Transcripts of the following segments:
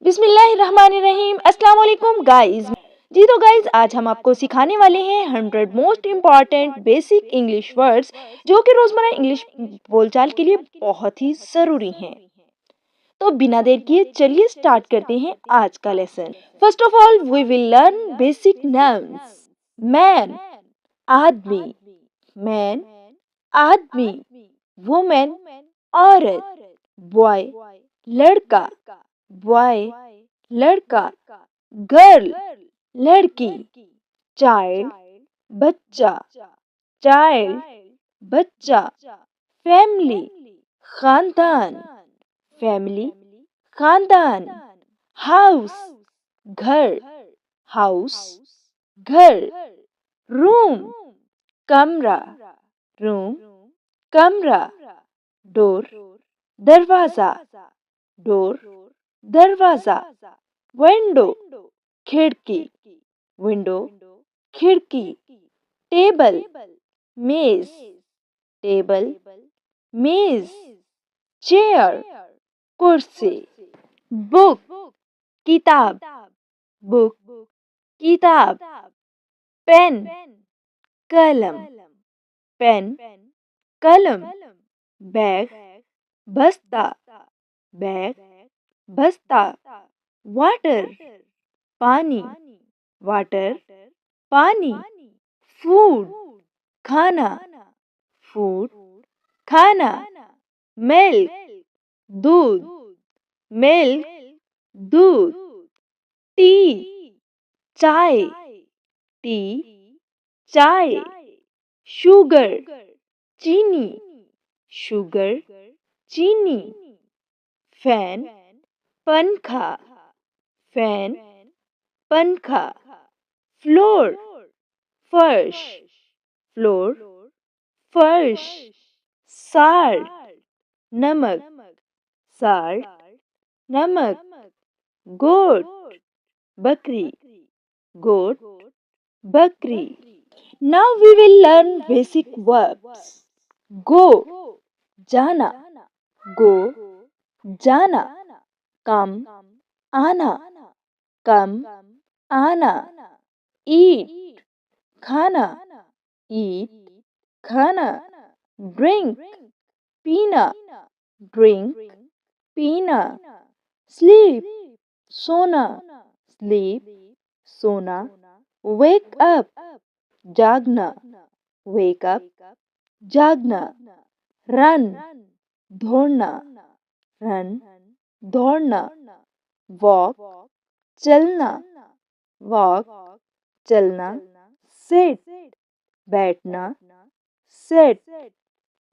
बिस्मिल्लाहिर्रहमानिर्रहीम। अस्सलाम वालेकुम गाइस। जी तो गाइस, आज हम आपको सिखाने वाले हैं 100 most important basic English words जो कि रोजमर्रा इंग्लिश बोलचाल के लिए बहुत ही जरूरी हैं। तो बिना देर किए चलिए स्टार्ट करते हैं आज का lesson. First of all we will learn basic nouns. Man, आदमी। मैन, आदमी। वुमेन, औरत। बॉय, लड़का। बॉय, लड़का। गर्ल, लड़की। चाइल्ड, बच्चा। चाइल्ड, बच्चा। फैमिली, खानदान। फैमिली, खानदान। हाउस, घर। हाउस, घर। रूम, कमरा। रूम, कमरा। डोर, दरवाजा। डोर, दरवाजा। विंडो, खिड़की। विंडो, खिड़की। टेबल, मेज। टेबल, मेज। चेयर, कुर्सी। बुक, किताब। बुक, किताब। पेन, कलम। पेन, कलम। बैग, बस्ता। बैग, बस्ता। वाटर, पानी। वाटर, पानी। फूड, खाना। फूड, खाना। मिल्क, दूध। मिल्क, दूध। टी, चाय। टी, चाय। शुगर, चीनी। शुगर, चीनी। फैन, पंखा। फैन, पंखा। फ्लोर, फर्श। फ्लोर, फर्श। साल्ट, नमक। साल्ट, नमक। गोट, बकरी। गोट, बकरी। Now we will learn basic verbs. Go, जाना। Go, जाना। Come, आना। Come, आना। Eat, खाना। Eat, खाना। Drink, पीना। Drink, पीना। Sleep, सोना। Sleep, सोना। Wake up, जागना। Wake up, जागना। Run, दौड़ना। Run, दौड़ना। Walk, चलना। Walk, चलना। Sit, बैठना। Sit,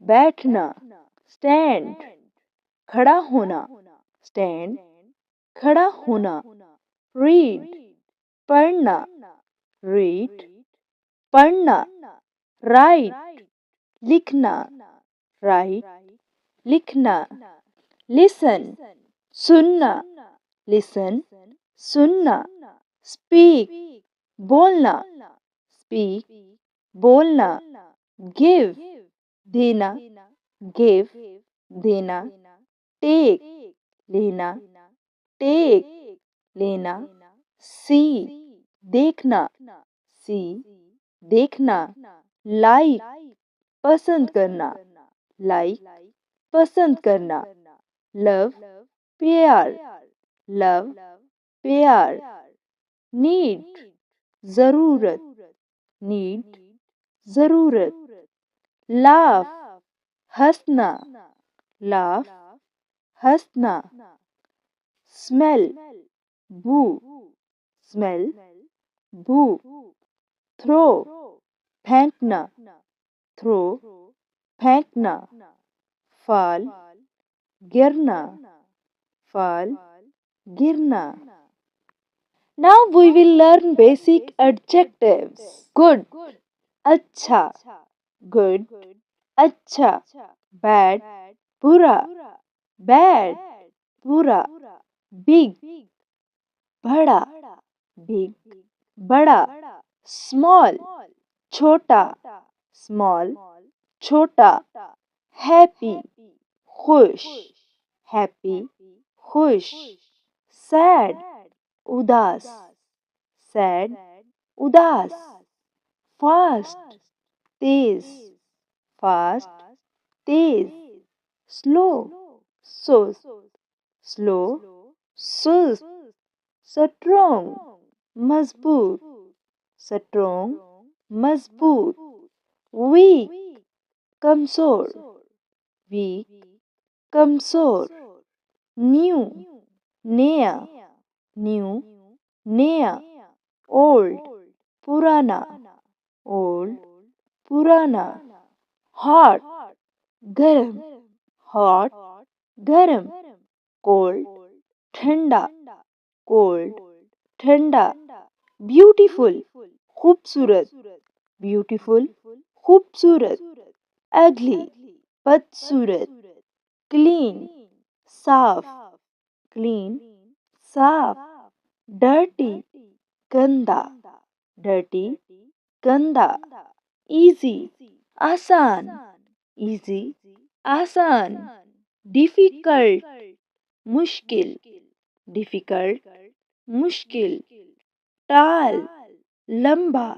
बैठना। Stand, खड़ा होना। Stand, खड़ा होना। Read, पढ़ना। Read, पढ़ना। Write, लिखना। Write, लिखना। Listen, सुनना। Listen, सुनना। Speak, बोलना। Speak, बोलना। Give, देना। Give, देना। Take, लेना। Take, लेना। See, देखना। See, देखना। Like, पसंद करना। Like, पसंद करना। Love, प्यार। Love, प्यार। Need, जरूरत। Need, जरूरत। Laugh, हंसना। Laugh, हंसना। Smell, बू। Smell, बू। Throw, फेंकना। Throw, फेंकना। Fall, गिरना। Fall, गिरना। Now we will learn basic adjectives. Good, अच्छा। Good, अच्छा। Bad, बुरा। Bad, बुरा। Big, बड़ा। Big, बड़ा। Small, छोटा। Small, छोटा। Happy, खुश। Happy, खुश। सैड उदास, सैड उदास। फास्ट तेज, फास्ट तेज। स्लो सुस्त, स्लो सुस्त। स्ट्रोंग मजबूत, स्ट्रोंग मजबूत। वीक कमजोर, वीक कमजोर। न्यू नया, न्यू नया। ओल्ड पुराना, ओल्ड पुराना। हॉट गरम, हॉट गरम। कोल्ड ठंडा, कोल्ड ठंडा। ब्यूटीफुल खूबसूरत, ब्यूटीफुल खूबसूरत। अगली बदसूरत। क्लीन साफ, क्लीन साफ। डर्टी गंदा, डर्टी गंदा। इजी आसान, इजी आसान। डिफिकल्ट मुश्किल, डिफिकल्ट मुश्किल। टाल लंबा,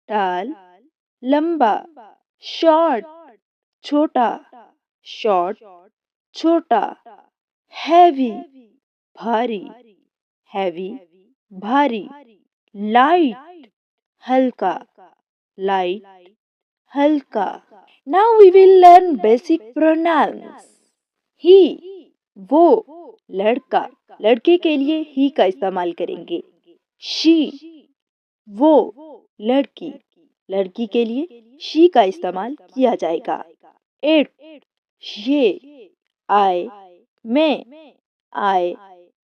टाल लंबा। शॉर्ट छोटा, शॉर्ट छोटा। हैवी भारी, हैवी भारी। लाइट हल्का, लाइट हल्का। Now we will learn basic pronounce. He वो, लड़का, लड़के के लिए ही का इस्तेमाल करेंगे। शी वो, लड़की, लड़की के लिए शी का इस्तेमाल किया जाएगा। इट ये। आई मैं, आई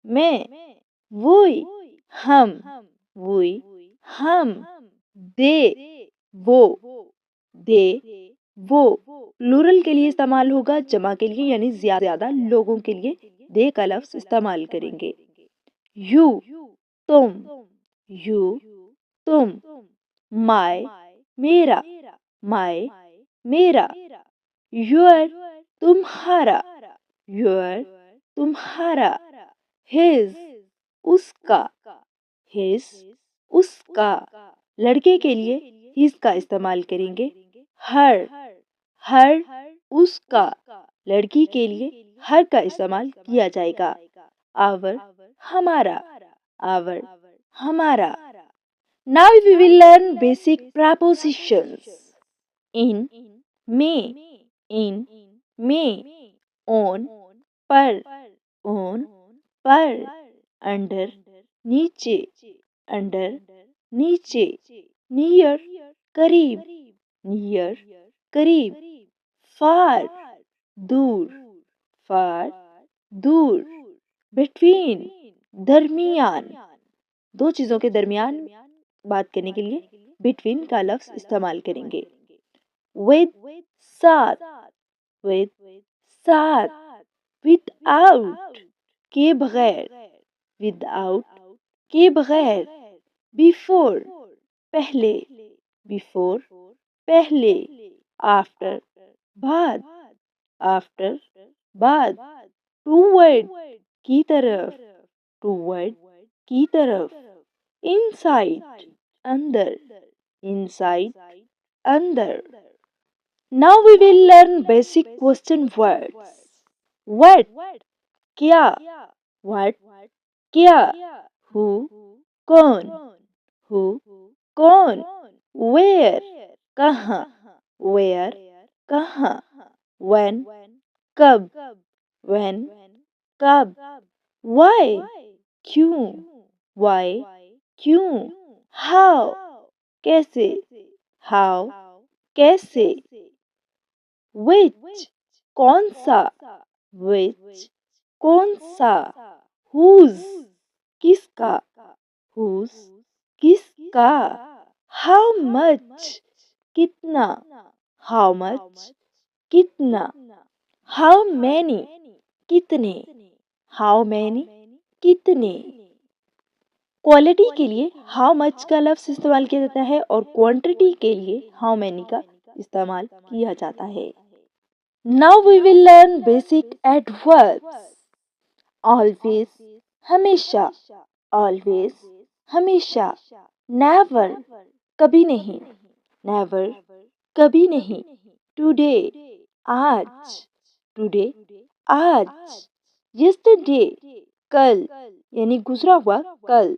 मैं। वोई हम, वोई हम। दे वो, दे वो। प्लूरल के लिए इस्तेमाल होगा, जमा के लिए यानी ज्यादा लोगों के लिए दे का लफ्ज इस्तेमाल करेंगे। यू तुम, यू तुम। माय मेरा, माय मेरा। योर तुम्हारा, योर तुम्हारा। हिज उसका, हिज उसका। लड़के के लिए हिज का इस्तेमाल करेंगे। हर हर उसका, लड़की के लिए हर का इस्तेमाल किया जाएगा। आवर हमारा, आवर हमारा। Now we will learn basic prepositions. In में, in में। on पर, on पर। under नीचे, under नीचे। near करीब, near करीब। far दूर, far दूर। between दरमियान, दो चीजों के दरमियान बात करने के लिए बिटवीन का लफ्ज इस्तेमाल करेंगे। विद साथ, विद साथ। विदाउट के बगैर, विदाउट के बगैर। बिफोर पहले, बिफोर पहले। आफ्टर बाद, आफ्टर बाद। टूवर्ड की तरफ, टूवर्ड की तरफ। इनसाइड अंदर, inside अंदर। Now we will learn basic question words. What क्या, what क्या। Who कौन, who कौन। Where कहाँ, where कहाँ। When कब, when कब। Why क्यों, why क्यों। हाउ कैसे, हाउ कैसे। विच कौन सा, विच कौन सा। हुज किसका, हुज किसका। हाउ मच कितना, हाउ मच कितना। हाउ मैनी कितने, हाउ मैनी कितने। क्वालिटी के लिए हाउ मच का लफ्ज इस्तेमाल किया जाता है और क्वांटिटी के लिए हाउ मैनी का इस्तेमाल किया जाता है। Now we will learn basic adverbs. Always हमेशा, ऑलवेज, हमेशा, नेवर, कभी नहीं, नेवर, कभी नहीं, टुडे, आज, टुडे, आज, यस्टरडे, कल, यानी गुजरा हुआ कल,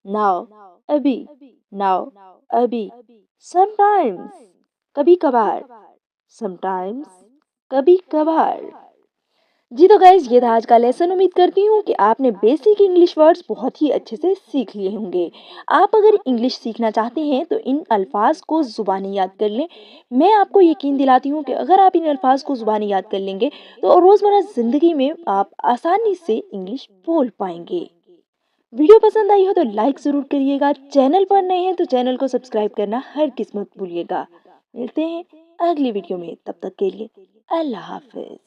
नाउ, अभी, नाउ, अभी, समटाइम्स, कभी कभार, समटाइम्स, कभी कभार। जी तो गाइज ये था आज का लेसन। उम्मीद करती हूँ कि आपने बेसिक इंग्लिश वर्ड्स बहुत ही अच्छे से सीख लिए होंगे। आप अगर इंग्लिश सीखना चाहते हैं तो इन अल्फाज को ज़ुबानी याद कर लें। मैं आपको यकीन दिलाती हूँ कि अगर आप इन अल्फाज को ज़ुबानी याद कर लेंगे तो रोज़मर्रा ज़िंदगी में आप आसानी से इंग्लिश बोल पाएंगे। वीडियो पसंद आई हो तो लाइक ज़रूर करिएगा। चैनल पर नए हैं तो चैनल को सब्सक्राइब करना हरगिज़ मत भूलिएगा। मिलते हैं अगली वीडियो में, तब तक के लिए अल्लाह हाफिज।